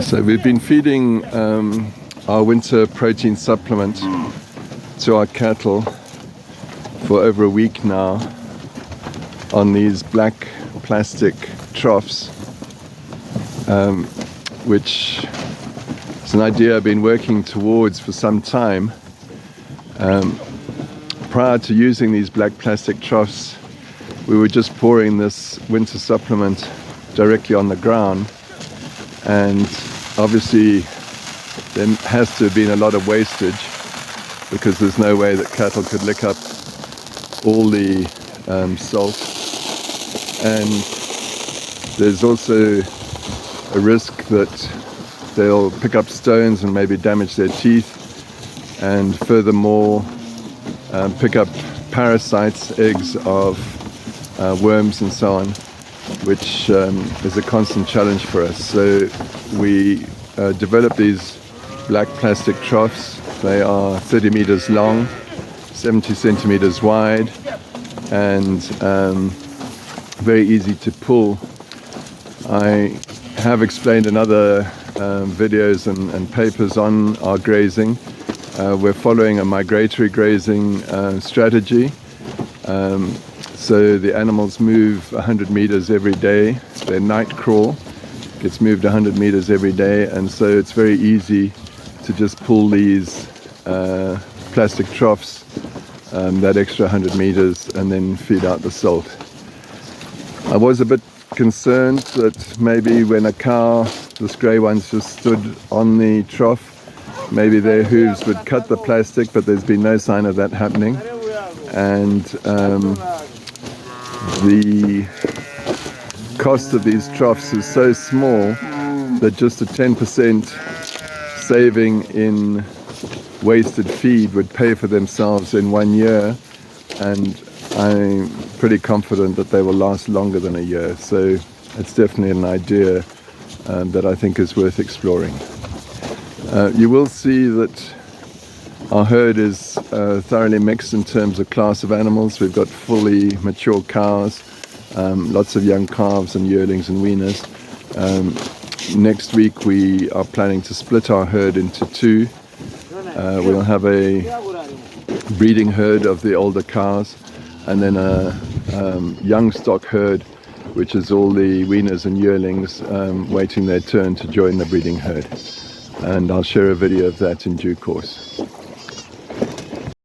So we've been feeding our winter protein supplement to our cattle for over a week now on these black plastic troughs, which is an idea I've been working towards for some time. Prior to using these black plastic troughs, we were just pouring this winter supplement directly on the ground, and obviously there has to have been a lot of wastage because there's no way that cattle could lick up all the salt, and there's also a risk that they'll pick up stones and maybe damage their teeth, and furthermore pick up parasites, eggs of worms and so on, which is a constant challenge for us. So we developed these black plastic troughs. They are 30 meters long, 70 centimeters wide, and very easy to pull. I have explained in other videos and papers on our grazing. We're following a migratory grazing strategy. So the animals move 100 meters every day. Their night crawl gets moved 100 meters every day, and so it's very easy to just pull these plastic troughs that extra 100 meters and then feed out the salt. I was a bit concerned that maybe when a cow, this grey one's just stood on the trough, maybe their hooves would cut the plastic, but there's been no sign of that happening. And the cost of these troughs is so small that just a 10% saving in wasted feed would pay for themselves in 1 year, and I'm pretty confident that they will last longer than a year. So it's definitely an idea that I think is worth exploring. You will see that our herd is thoroughly mixed in terms of class of animals. We've got fully mature cows, lots of young calves and yearlings and weaners. Next week we are planning to split our herd into two. We'll have a breeding herd of the older cows, and then a young stock herd, which is all the weaners and yearlings waiting their turn to join the breeding herd. And I'll share a video of that in due course.